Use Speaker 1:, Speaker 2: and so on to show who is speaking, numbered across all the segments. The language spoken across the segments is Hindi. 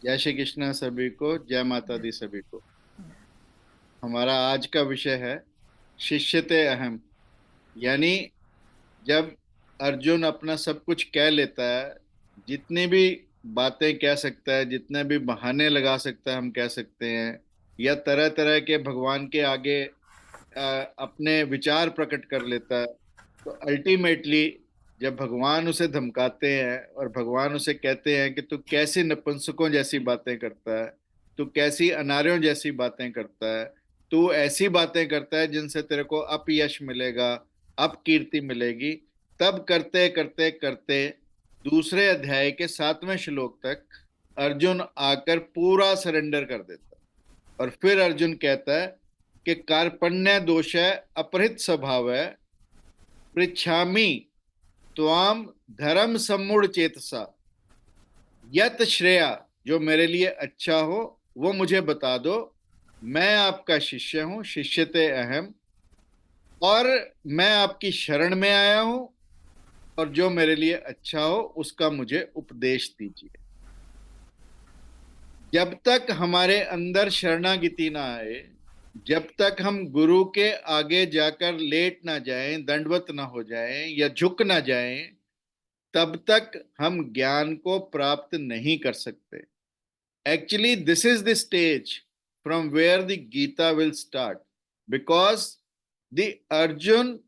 Speaker 1: जय श्री कृष्ण सभी को, जय माता दी सभी को। हमारा आज का विषय है शिष्यते अहम। यानी जब अर्जुन अपना सब कुछ कह लेता है, जितनी भी बातें कह सकता है, जितने भी बहाने लगा सकता है हम कह सकते हैं, या तरह तरह के भगवान के आगे अपने विचार प्रकट कर लेता है, तो अल्टीमेटली जब भगवान उसे धमकाते हैं और भगवान उसे कहते हैं कि तू कैसी नपुंसकों जैसी बातें करता है, तू कैसी अनार्यों जैसी बातें करता है, तू ऐसी बातें करता है जिनसे तेरे को अपयश मिलेगा, अपकीर्ति मिलेगी, तब करते करते करते दूसरे अध्याय के 7वें श्लोक तक अर्जुन आकर पूरा सरेंडर कर देता है। और फिर अर्जुन कहता है कि कार्पण्य दोष है, अपहृत स्वभाव है, पृच्छामि त्वाम धर्म सम्मूढ़ चेतसा, यत श्रेया, जो मेरे लिए अच्छा हो वो मुझे बता दो। मैं आपका शिष्य हूं, शिष्यते अहम, और मैं आपकी शरण में आया हूं, और जो मेरे लिए अच्छा हो उसका मुझे उपदेश दीजिए। जब तक हमारे अंदर शरणागति ना आए, जब तक हम गुरु के आगे जाकर लेट ना जाएं, दंडवत ना हो जाएं या झुक ना जाएं, तब तक हम ज्ञान को प्राप्त नहीं कर सकते। Actually this is the stage from where the Gita will start, because the Arjun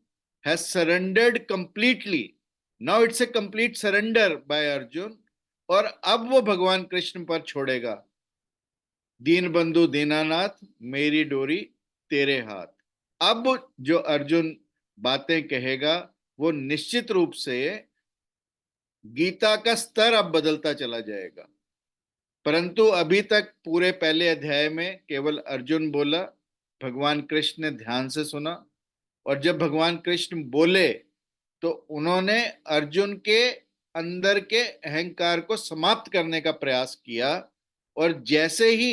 Speaker 1: has surrendered completely. Now it's a complete surrender by Arjun, और अब वो भगवान कृष्ण पर छोड़ेगा। दीन बंधु दीनानाथ, मेरी डोरी तेरे हाथ। अब जो अर्जुन बातें कहेगा वो निश्चित रूप से गीता का स्तर अब बदलता चला जाएगा। परंतु अभी तक पूरे पहले अध्याय में केवल अर्जुन बोला, भगवान कृष्ण ने ध्यान से सुना, और जब भगवान कृष्ण बोले तो उन्होंने अर्जुन के अंदर के अहंकार को समाप्त करने का प्रयास किया। और जैसे ही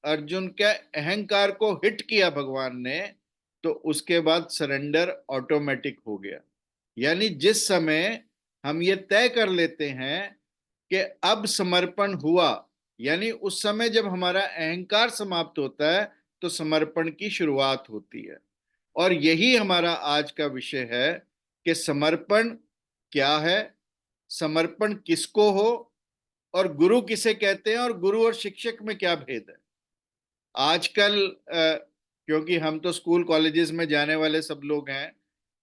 Speaker 1: अर्जुन के अहंकार को हिट किया भगवान ने, तो उसके बाद सरेंडर ऑटोमेटिक हो गया। यानी जिस समय हम ये तय कर लेते हैं कि अब समर्पण हुआ, यानी उस समय जब हमारा अहंकार समाप्त होता है तो समर्पण की शुरुआत होती है। और यही हमारा आज का विषय है कि समर्पण क्या है, समर्पण किसको हो, और गुरु किसे कहते हैं, और गुरु और शिक्षक में क्या भेद है। आजकल क्योंकि हम तो स्कूल कॉलेजेस में जाने वाले सब लोग हैं,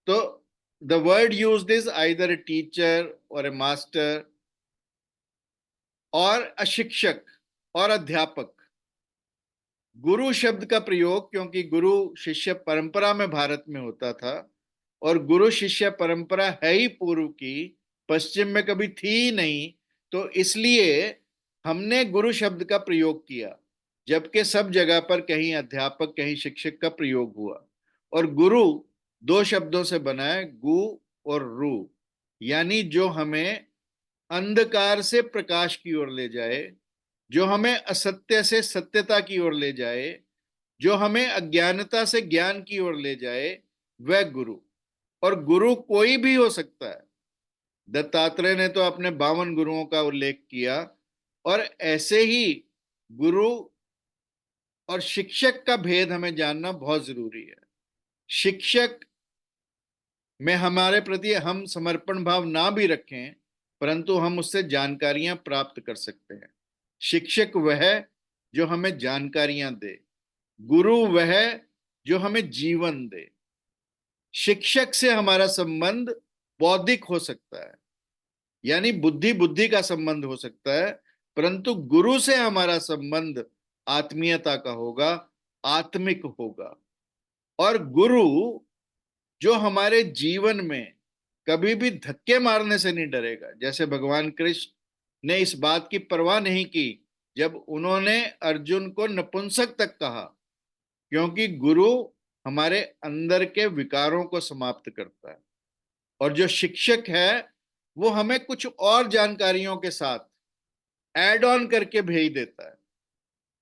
Speaker 1: तो the word used is either a teacher और ए मास्टर और अशिक्षक और अध्यापक। गुरु शब्द का प्रयोग, क्योंकि गुरु शिष्य परंपरा में भारत में होता था, और गुरु शिष्य परंपरा है ही पूर्व की, पश्चिम में कभी थी ही नहीं, तो इसलिए हमने गुरु शब्द का प्रयोग किया, जबकि सब जगह पर कहीं अध्यापक कहीं शिक्षक का प्रयोग हुआ। और गुरु दो शब्दों से बना है, गु और रू, यानी जो हमें अंधकार से प्रकाश की ओर ले जाए, जो हमें असत्य से सत्यता की ओर ले जाए, जो हमें अज्ञानता से ज्ञान की ओर ले जाए, वह गुरु। और गुरु कोई भी हो सकता है। दत्तात्रेय ने तो अपने 52 गुरुओं का उल्लेख किया। और ऐसे ही गुरु और शिक्षक का भेद हमें जानना बहुत जरूरी है। शिक्षक में हमारे प्रति हम समर्पण भाव ना भी रखें, परंतु हम उससे जानकारियां प्राप्त कर सकते हैं। शिक्षक वह जो हमें जानकारियां दे, गुरु वह जो हमें जीवन दे। शिक्षक से हमारा संबंध बौद्धिक हो सकता है, यानी बुद्धि बुद्धि का संबंध हो सकता है, परंतु गुरु से हमारा संबंध आत्मीयता का होगा, आत्मिक होगा। और गुरु जो हमारे जीवन में कभी भी धक्के मारने से नहीं डरेगा। जैसे भगवान कृष्ण ने इस बात की परवाह नहीं की जब उन्होंने अर्जुन को नपुंसक तक कहा, क्योंकि गुरु हमारे अंदर के विकारों को समाप्त करता है। और जो शिक्षक है वो हमें कुछ और जानकारियों के साथ ऐड ऑन करके भेज देता है।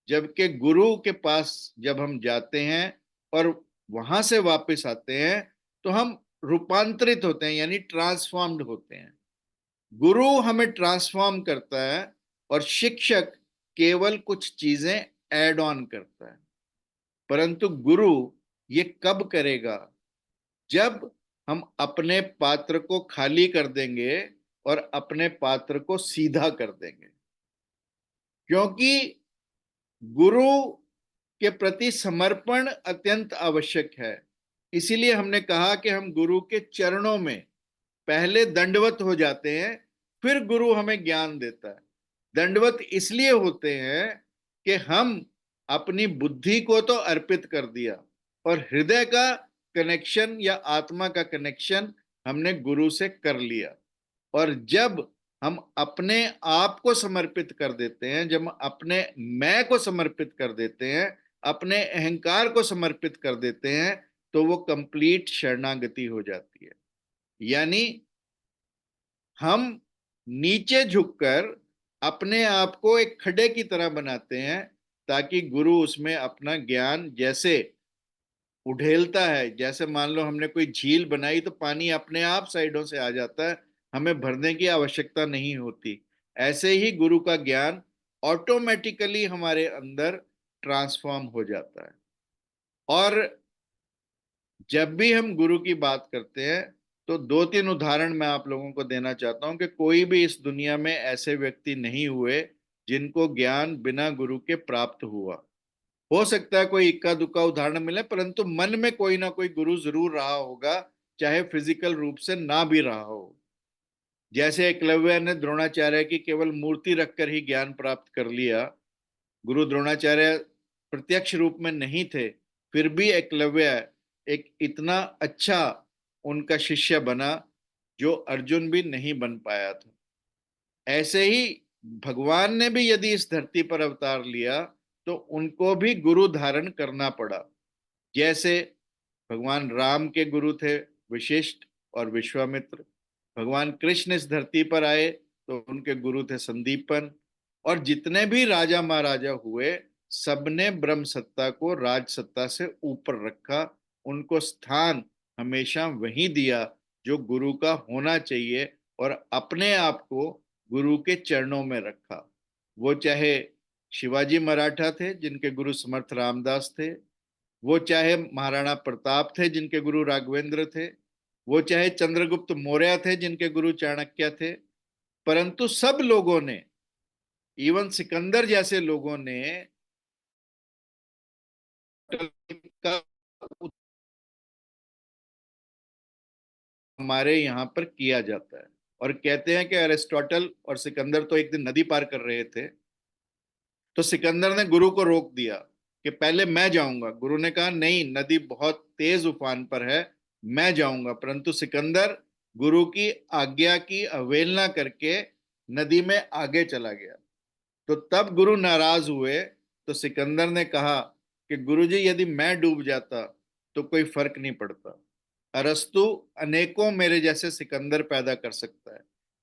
Speaker 1: जबकि गुरु के पास जब हम जाते हैं और वहां से वापस आते हैं, तो हम रूपांतरित होते हैं, यानी ट्रांसफॉर्म्ड होते हैं। गुरु हमें ट्रांसफॉर्म करता है, और शिक्षक केवल कुछ चीजें ऐड ऑन करता है, परंतु गुरु ये कब करेगा? जब हम अपने पात्र को खाली कर देंगे और अपने पात्र को सीधा कर देंगे। क्योंकि गुरु के प्रति समर्पण अत्यंत आवश्यक है। इसीलिए हमने कहा कि हम गुरु के चरणों में पहले दंडवत हो जाते हैं, फिर गुरु हमें ज्ञान देता है। दंडवत इसलिए होते हैं कि हम अपनी बुद्धि को तो अर्पित कर दिया और हृदय का कनेक्शन या आत्मा का कनेक्शन हमने गुरु से कर लिया। और जब हम अपने आप को समर्पित कर देते हैं, जब अपने मैं को समर्पित कर देते हैं, अपने अहंकार को समर्पित कर देते हैं, तो वो कंप्लीट शरणागति हो जाती है। यानी हम नीचे झुककर अपने आप को एक खड्डे की तरह बनाते हैं, ताकि गुरु उसमें अपना ज्ञान जैसे उड़ेलता है। जैसे मान लो हमने कोई झील बनाई तो पानी अपने आप साइडों से आ जाता है, हमें भरने की आवश्यकता नहीं होती। ऐसे ही गुरु का ज्ञान ऑटोमेटिकली हमारे अंदर ट्रांसफॉर्म हो जाता है। और जब भी हम गुरु की बात करते हैं तो दो तीन उदाहरण मैं आप लोगों को देना चाहता हूं कि कोई भी इस दुनिया में ऐसे व्यक्ति नहीं हुए जिनको ज्ञान बिना गुरु के प्राप्त हुआ। हो सकता है कोई इक्का दुक्का उदाहरण मिले, परंतु मन में कोई ना कोई गुरु जरूर रहा होगा, चाहे फिजिकल रूप से ना भी रहा हो। जैसे एकलव्य ने द्रोणाचार्य की केवल मूर्ति रखकर ही ज्ञान प्राप्त कर लिया। गुरु द्रोणाचार्य प्रत्यक्ष रूप में नहीं थे, फिर भी एकलव्य एक इतना अच्छा उनका शिष्य बना जो अर्जुन भी नहीं बन पाया था। ऐसे ही भगवान ने भी यदि इस धरती पर अवतार लिया तो उनको भी गुरु धारण करना पड़ा। जैसे भगवान राम के गुरु थे वशिष्ठ और विश्वामित्र, भगवान कृष्ण इस धरती पर आए तो उनके गुरु थे संदीपन। और जितने भी राजा महाराजा हुए, सबने ब्रह्म सत्ता को राज सत्ता से ऊपर रखा, उनको स्थान हमेशा वही दिया जो गुरु का होना चाहिए, और अपने आप को गुरु के चरणों में रखा। वो चाहे शिवाजी मराठा थे जिनके गुरु समर्थ रामदास थे, वो चाहे महाराणा प्रताप थे जिनके गुरु राघवेंद्र थे, वो चाहे चंद्रगुप्त मौर्य थे जिनके गुरु चाणक्य थे, परंतु सब लोगों ने, इवन सिकंदर जैसे लोगों ने का हमारे यहाँ पर किया जाता है। और कहते हैं कि अरिस्टोटल और सिकंदर तो एक दिन नदी पार कर रहे थे, तो सिकंदर ने गुरु को रोक दिया कि पहले मैं जाऊंगा। गुरु ने कहा नहीं, नदी बहुत तेज उफान पर है, मैं जाऊंगा। परंतु सिकंदर गुरु की आज्ञा की अवहेलना करके नदी में आगे चला गया। तो तब गुरु नाराज हुए, तो सिकंदर ने कहा कि गुरुजी यदि मैं डूब जाता तो कोई फर्क नहीं पड़ता, अरस्तु अनेकों मेरे जैसे सिकंदर पैदा कर सकता है,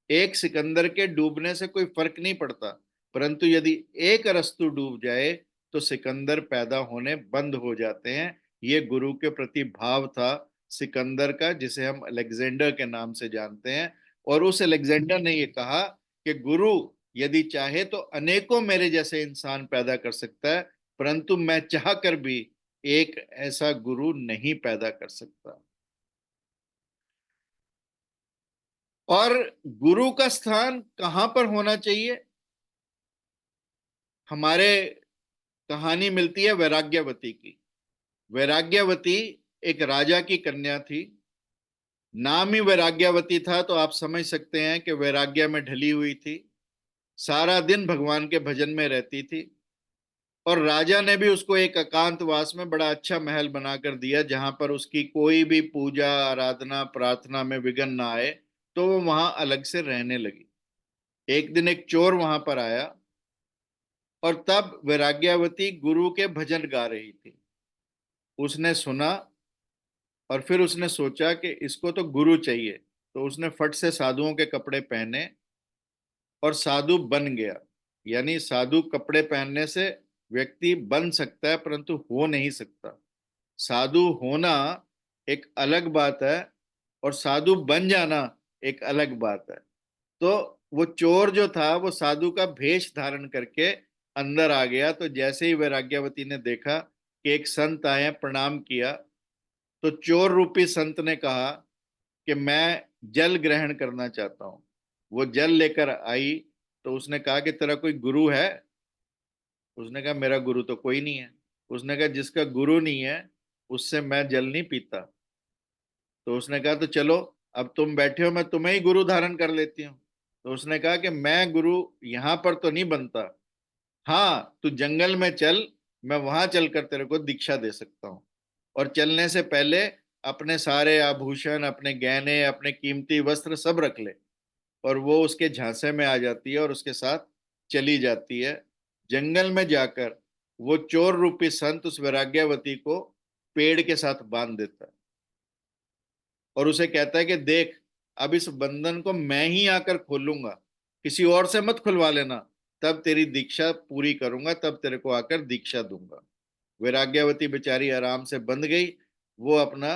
Speaker 1: एक सिकंदर के डूबने से कोई फर्क नहीं पड़ता, परंतु यदि एक अरस्तु डूब जाए तो सिकंदर पैदा होने बंद हो जाते हैं। ये गुरु के प्रति भाव था सिकंदर का, जिसे हम अलेक्जेंडर के नाम से जानते हैं। और उस अलेक्जेंडर ने ये कहा कि गुरु यदि चाहे तो अनेकों मेरे जैसे इंसान पैदा कर सकता है, परंतु मैं चाह कर भी एक ऐसा गुरु नहीं पैदा कर सकता। और गुरु का स्थान कहां पर होना चाहिए? हमारे कहानी मिलती है वैराग्यवती की। वैराग्यवती एक राजा की कन्या थी, नाम ही वैराग्यवती था, तो आप समझ सकते हैं कि वैराग्य में ढली हुई थी, सारा दिन भगवान के भजन में रहती थी। और राजा ने भी उसको एक एकांतवास में बड़ा अच्छा महल बनाकर दिया, जहां पर उसकी कोई भी पूजा आराधना प्रार्थना में विघ्न ना आए, तो वो वहां अलग से रहने लगी। एक दिन एक चोर वहां पर आया, और तब वैराग्यवती गुरु के भजन गा रही थी। उसने सुना और फिर उसने सोचा कि इसको तो गुरु चाहिए, तो उसने फट से साधुओं के कपड़े पहने और साधु बन गया। यानी साधु कपड़े पहनने से व्यक्ति बन सकता है, परंतु हो नहीं सकता। साधु होना एक अलग बात है और साधु बन जाना एक अलग बात है। तो वो चोर जो था वो साधु का भेष धारण करके अंदर आ गया तो जैसे ही वैराग्यवती ने देखा कि एक संत आए हैं, प्रणाम किया, तो चोर रूपी संत ने कहा कि मैं जल ग्रहण करना चाहता हूं। वो जल लेकर आई तो उसने कहा कि तेरा कोई गुरु है? उसने कहा मेरा गुरु तो कोई नहीं है। उसने कहा जिसका गुरु नहीं है उससे मैं जल नहीं पीता। तो उसने कहा तो चलो, अब तुम बैठे हो, मैं तुम्हें ही गुरु धारण कर लेती हूँ। तो उसने कहा कि मैं गुरु यहाँ पर तो नहीं बनता, हाँ तू जंगल में चल, मैं वहां चलकर तेरे को दीक्षा दे सकता हूँ। और चलने से पहले अपने सारे आभूषण, अपने गहने, अपने कीमती वस्त्र सब रख ले। और वो उसके झांसे में आ जाती है और उसके साथ चली जाती है। जंगल में जाकर वो चोर रूपी संत उस वैराग्यवती को पेड़ के साथ बांध देता है और उसे कहता है कि देख, अब इस बंधन को मैं ही आकर खोलूंगा, किसी और से मत खुलवा लेना, तब तेरी दीक्षा पूरी करूंगा, तब तेरे को आकर दीक्षा दूंगा। वैराग्यवती बेचारी आराम से बंध गई। वो अपना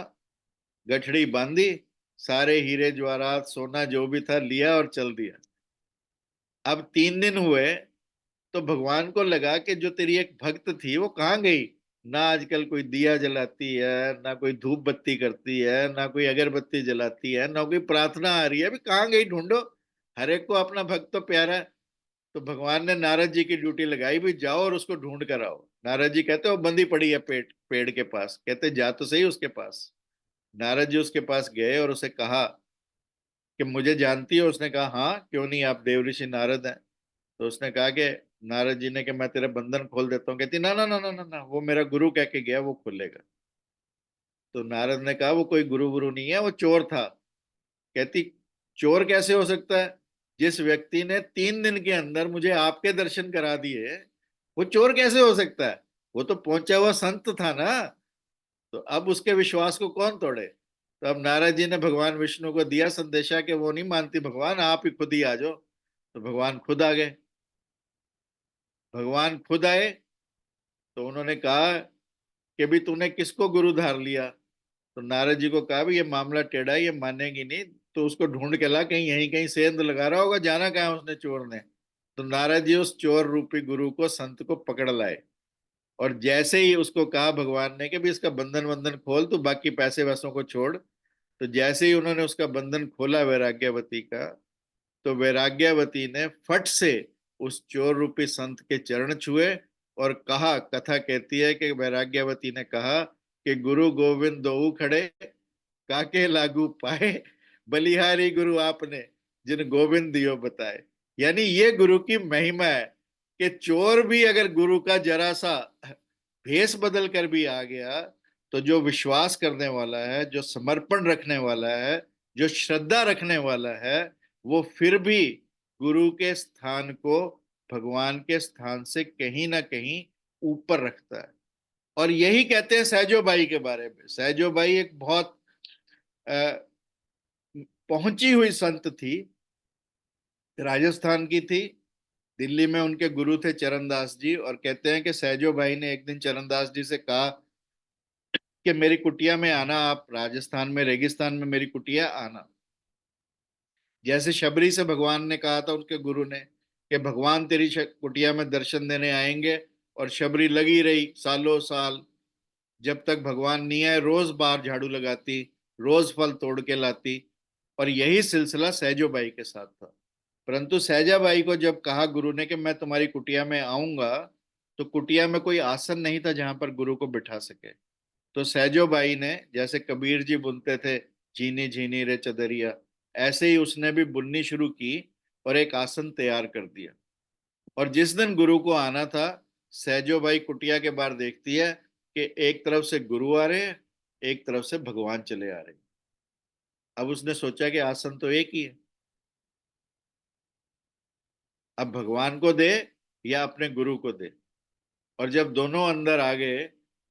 Speaker 1: गठड़ी बांधी, सारे हीरे जवाहरात सोना जो भी था लिया और चल दिया। अब 3 दिन हुए तो भगवान को लगा कि जो तेरी एक भक्त थी वो कहाँ गई? ना आजकल कोई दिया जलाती है, ना कोई धूप बत्ती करती है, ना कोई अगरबत्ती जलाती है, ना कोई प्रार्थना आ रही है, अभी कहाँ गई? ढूंढो। हर एक को अपना भक्त तो प्यारा है। तो भगवान ने नारद जी की ड्यूटी लगाई, भी जाओ और उसको ढूंढ कर आओ। नारद जी कहते वो बंदी पड़ी है पेड़ के पास। कहते जा तो सही उसके पास। नारद जी उसके पास गए और उसे कहा कि मुझे जानती हो? उसने कहा हाँ, क्यों नहीं, आप देवऋषि नारद हैं। तो उसने कहा कि नारद जी ने कि मैं तेरे बंधन खोल देता हूँ। कहती ना ना ना ना ना ना, वो मेरा गुरु कह के गया, वो खुलेगा। तो नारद ने कहा वो कोई गुरु गुरु नहीं है, वो चोर था। कहती चोर कैसे हो सकता है? जिस व्यक्ति ने 3 दिन के अंदर मुझे आपके दर्शन करा दिए, वो चोर कैसे हो सकता है? वो तो पहुंचा हुआ संत था ना। तो अब उसके विश्वास को कौन तोड़े? तो अब नारद जी ने भगवान विष्णु को दिया संदेशा कि वो नहीं मानती भगवान, आप ही खुद ही आ जाओ। तो भगवान खुद आ गए। भगवान खुद आए तो उन्होंने कहा कि भी तूने किसको गुरु धार लिया? तो नारद जी को कहा भी ये मामला टेढ़ा है, ये मानेगी नहीं, तो उसको ढूंढ के ला, कहीं यहीं कहीं सेंध लगा रहा होगा, जाना कहाँ है उसने चोर ने। तो नारद जी उस चोर रूपी गुरु को, संत को पकड़ लाए। और जैसे ही उसको कहा भगवान ने कि भी इसका बंधन बंधन खोल, तो बाकी पैसे वैसों को छोड़। तो जैसे ही उन्होंने उसका बंधन खोला वैराग्यवती का, तो वैराग्यवती ने फट से उस चोर रूपी संत के चरण छुए और कहा, कथा कहती है कि वैराग्यवती ने कहा कि गुरु गोविंद दोऊ खड़े, काके लागू पाए, बलिहारी गुरु आपने, जिन गोविंद दियो बताए। यानी ये गुरु की महिमा है कि चोर भी अगर गुरु का जरा सा भेष बदल कर भी आ गया, तो जो विश्वास करने वाला है, जो समर्पण रखने वाला है, जो श्रद्धा रखने वाला है, वो फिर भी गुरु के स्थान को भगवान के स्थान से कहीं ना कहीं ऊपर रखता है। और यही कहते हैं सहजो बाई के बारे में। सहजो बाई एक बहुत अ, पहुंची हुई संत थी, राजस्थान की थी। दिल्ली में उनके गुरु थे चरणदास जी, और कहते हैं कि सहजो भाई ने एक दिन चरणदास जी से कहा कि मेरी कुटिया में आना, आप राजस्थान में रेगिस्तान में मेरी कुटिया आना। जैसे शबरी से भगवान ने कहा था उनके गुरु ने कि भगवान तेरी कुटिया में दर्शन देने आएंगे। और शबरी लगी रही सालों साल, जब तक भगवान नहीं आए, रोज बाहर झाड़ू लगाती, रोज फल तोड़ के लाती। और यही सिलसिला सहजोबाई के साथ था। परंतु सहजाबाई को जब कहा गुरु ने कि मैं तुम्हारी कुटिया में आऊंगा, तो कुटिया में कोई आसन नहीं था जहां पर गुरु को बिठा सके। तो सहजोबाई ने, जैसे कबीर जी बुनते थे झीनी झीनी रे चदरिया, ऐसे ही उसने भी बुननी शुरू की और एक आसन तैयार कर दिया। और जिस दिन गुरु को आना था, सहजोबाई कुटिया के बाहर देखती है कि एक तरफ से गुरु आ रहे हैं, एक तरफ से भगवान चले आ रहे हैं। अब उसने सोचा कि आसन तो एक ही है, अब भगवान को दे या अपने गुरु को दे। और जब दोनों अंदर आ गए,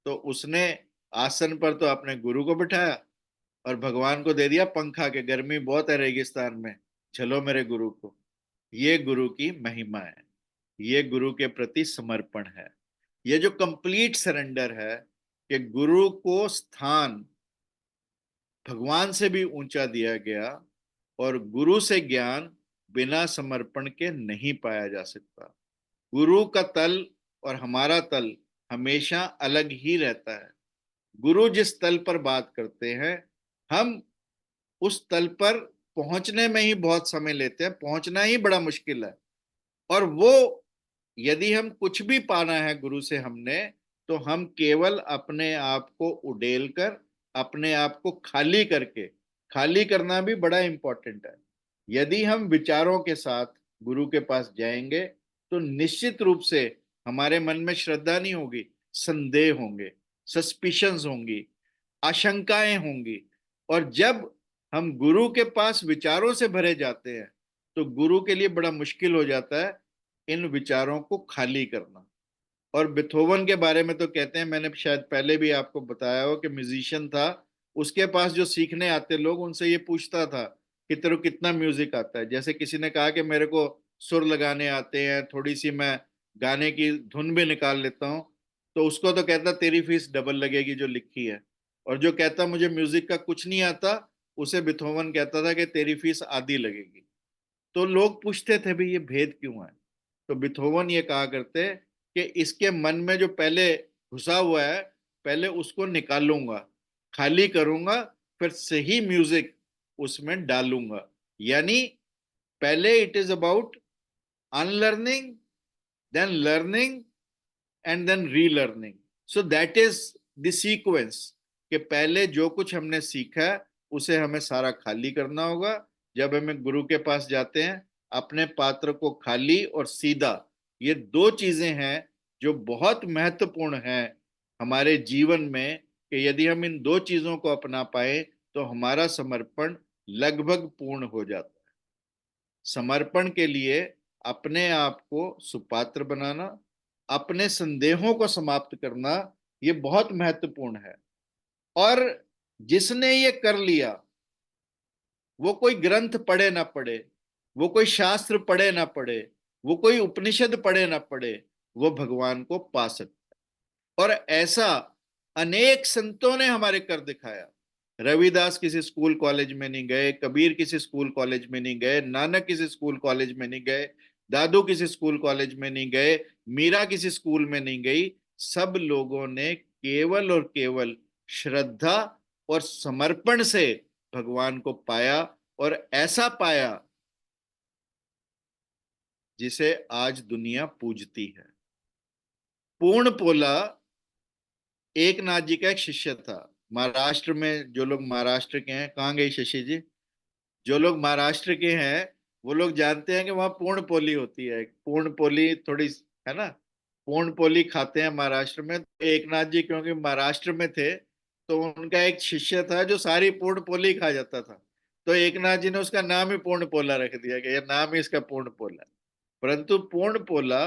Speaker 1: तो उसने आसन पर तो अपने गुरु को बिठाया और भगवान को दे दिया पंखा, के गर्मी बहुत है रेगिस्तान में, चलो मेरे गुरु को। ये गुरु की महिमा है, ये गुरु के प्रति समर्पण है, ये जो कंप्लीट सरेंडर है कि गुरु को स्थान भगवान से भी ऊंचा दिया गया। और गुरु से ज्ञान बिना समर्पण के नहीं पाया जा सकता। गुरु का तल और हमारा तल हमेशा अलग ही रहता है। गुरु जिस तल पर बात करते हैं, हम उस तल पर पहुंचने में ही बहुत समय लेते हैं, पहुंचना ही बड़ा मुश्किल है। और वो, यदि हम कुछ भी पाना है गुरु से हमने, तो हम केवल अपने आप को उडेल कर, अपने आप को खाली करके, खाली करना भी बड़ा इंपॉर्टेंट है। यदि हम विचारों के साथ गुरु के पास जाएंगे, तो निश्चित रूप से हमारे मन में श्रद्धा नहीं होगी, संदेह होंगे, सस्पिशंस होंगी, आशंकाएं होंगी। और जब हम गुरु के पास विचारों से भरे जाते हैं, तो गुरु के लिए बड़ा मुश्किल हो जाता है इन विचारों को खाली करना। और बिथोवन के बारे में तो कहते हैं, मैंने शायद पहले भी आपको बताया हो कि म्यूजिशियन था, उसके पास जो सीखने आते लोग, उनसे ये पूछता था कि तेरे को कितना म्यूजिक आता है। जैसे किसी ने कहा कि मेरे को सुर लगाने आते हैं, थोड़ी सी मैं गाने की धुन भी निकाल लेता हूँ, तो उसको तो कहता तेरी फीस डबल लगेगी जो लिखी है। और जो कहता मुझे म्यूजिक का कुछ नहीं आता, उसे बिथोवन कहता था कि तेरी फीस आधी लगेगी। तो लोग पूछते थे भाई ये भेद क्यों है। तो बिथोवन ये कहा करते कि इसके मन में जो पहले घुसा हुआ है, पहले उसको निकालूंगा, खाली करूंगा, फिर सही म्यूजिक उसमें डालूंगा। यानी पहले it is about unlearning, then learning, and then relearning. So that is the sequence, कि पहले जो कुछ हमने सीखा है उसे हमें सारा खाली करना होगा। जब हमें गुरु के पास जाते हैं, अपने पात्र को खाली और सीधा, ये दो चीजें हैं जो बहुत महत्वपूर्ण हैं हमारे जीवन में, कि यदि हम इन दो चीजों को अपना पाए, तो हमारा समर्पण लगभग पूर्ण हो जाता है। समर्पण के लिए अपने आप को सुपात्र बनाना, अपने संदेहों को समाप्त करना, ये बहुत महत्वपूर्ण है। और जिसने ये कर लिया, वो कोई ग्रंथ पढ़े ना पढ़े, वो कोई शास्त्र पढ़े ना पढ़े, वो कोई उपनिषद पढ़े ना पढ़े, वो भगवान को पा सकता है। और ऐसा अनेक संतों ने हमारे कर दिखाया। रविदास किसी स्कूल कॉलेज में नहीं गए, कबीर किसी स्कूल कॉलेज में नहीं गए, नानक किसी स्कूल कॉलेज में नहीं गए, दादू किसी स्कूल कॉलेज में नहीं गए, मीरा किसी स्कूल में नहीं गई। सब लोगों ने केवल और केवल श्रद्धा और समर्पण से भगवान को पाया, और ऐसा पाया जिसे आज दुनिया पूजती है। पूर्ण पोला एक नाथ जी का एक शिष्य था। महाराष्ट्र में जो लोग महाराष्ट्र के हैं, कहाँ गई शशि जी? जो लोग महाराष्ट्र के हैं, वो लोग जानते हैं कि वहाँ पूर्ण पोली होती है। पूर्ण पोली थोड़ी, है ना, पूर्ण पोली खाते हैं महाराष्ट्र में। तो एक नाथ जी क्योंकि महाराष्ट्र में थे, तो उनका एक शिष्य था जो सारी पूर्ण पोली खा जाता था। तो एक नाथ जी ने उसका नाम ही पूर्ण पोला रख दिया कि ये नाम ही इसका पूर्ण पोला है। परंतु पूर्ण पोला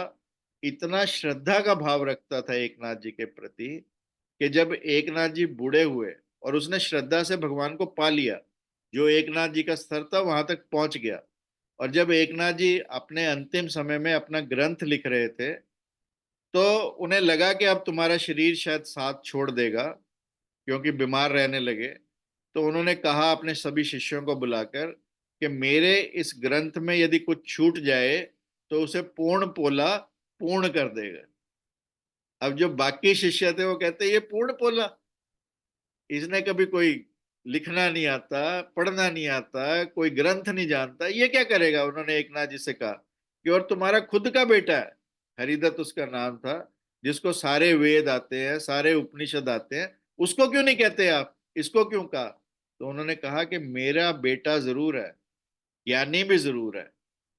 Speaker 1: इतना श्रद्धा का भाव रखता था एक नाथ जी के प्रति, कि जब एक नाथ जी बूढ़े हुए और उसने श्रद्धा से भगवान को पा लिया, जो एक नाथ जी का स्तर था वहां तक पहुंच गया। और जब एक नाथ जी अपने अंतिम समय में अपना ग्रंथ लिख रहे थे, तो उन्हें लगा कि अब तुम्हारा शरीर शायद साथ छोड़ देगा, क्योंकि बीमार रहने लगे। तो उन्होंने कहा अपने सभी शिष्यों को बुलाकर कि मेरे इस ग्रंथ में यदि कुछ छूट जाए, तो उसे पूर्ण पोला पूर्ण कर देगा। अब जो बाकी शिष्य थे वो कहते ये पूर्ण पोला, इसने कभी कोई लिखना नहीं आता, पढ़ना नहीं आता, कोई ग्रंथ नहीं जानता, ये क्या करेगा। उन्होंने एक नाथ जी से कहा कि और तुम्हारा खुद का बेटा है, हरिदत्त उसका नाम था, जिसको सारे वेद आते हैं, सारे उपनिषद आते हैं, उसको क्यों नहीं कहते आप, इसको क्यों कहा। तो उन्होंने कहा कि मेरा बेटा जरूर है, ज्ञानी भी जरूर है,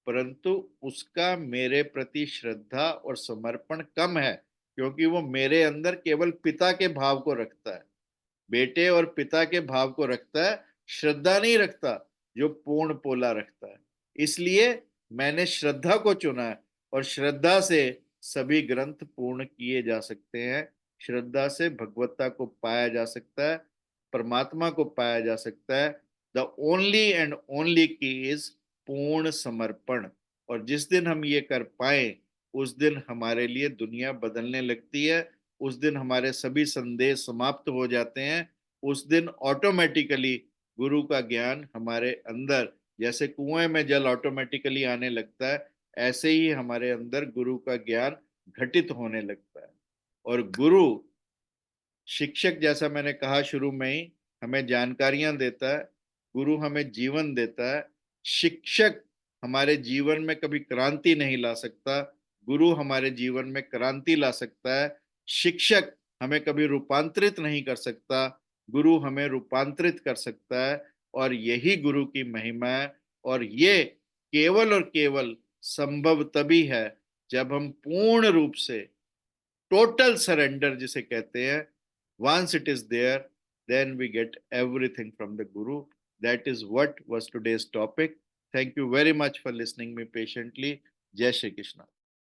Speaker 1: परंतु उसका मेरे प्रति श्रद्धा और समर्पण कम है, क्योंकि वो मेरे अंदर केवल पिता के भाव को रखता है, बेटे और पिता के भाव को रखता है, श्रद्धा नहीं रखता जो पूर्ण पोला रखता है। इसलिए मैंने श्रद्धा को चुना है, और श्रद्धा से सभी ग्रंथ पूर्ण किए जा सकते हैं। श्रद्धा से भगवत्ता को पाया जा सकता है, परमात्मा को पाया जा सकता है। द ओनली एंड ओनली की इज पूर्ण समर्पण। और जिस दिन हम ये कर पाए, उस दिन हमारे लिए दुनिया बदलने लगती है। उस दिन हमारे सभी संदेश समाप्त हो जाते हैं। उस दिन ऑटोमेटिकली गुरु का ज्ञान हमारे अंदर, जैसे कुएं में जल ऑटोमेटिकली आने लगता है, ऐसे ही हमारे अंदर गुरु का ज्ञान घटित होने लगता है। और गुरु शिक्षक, जैसा मैंने कहा शुरू में ही, हमें जानकारियां देता है, गुरु हमें जीवन देता है। शिक्षक हमारे जीवन में कभी क्रांति नहीं ला सकता, गुरु हमारे जीवन में क्रांति ला सकता है। शिक्षक हमें कभी रूपांतरित नहीं कर सकता, गुरु हमें रूपांतरित कर सकता है। और यही गुरु की महिमा है। और ये केवल और केवल संभव तभी है जब हम पूर्ण रूप से, टोटल सरेंडर जिसे कहते हैं, once it is there, then we get everything from the guru. That is what was today's topic. Thank you very much for listening me patiently. Jai Shri Krishna.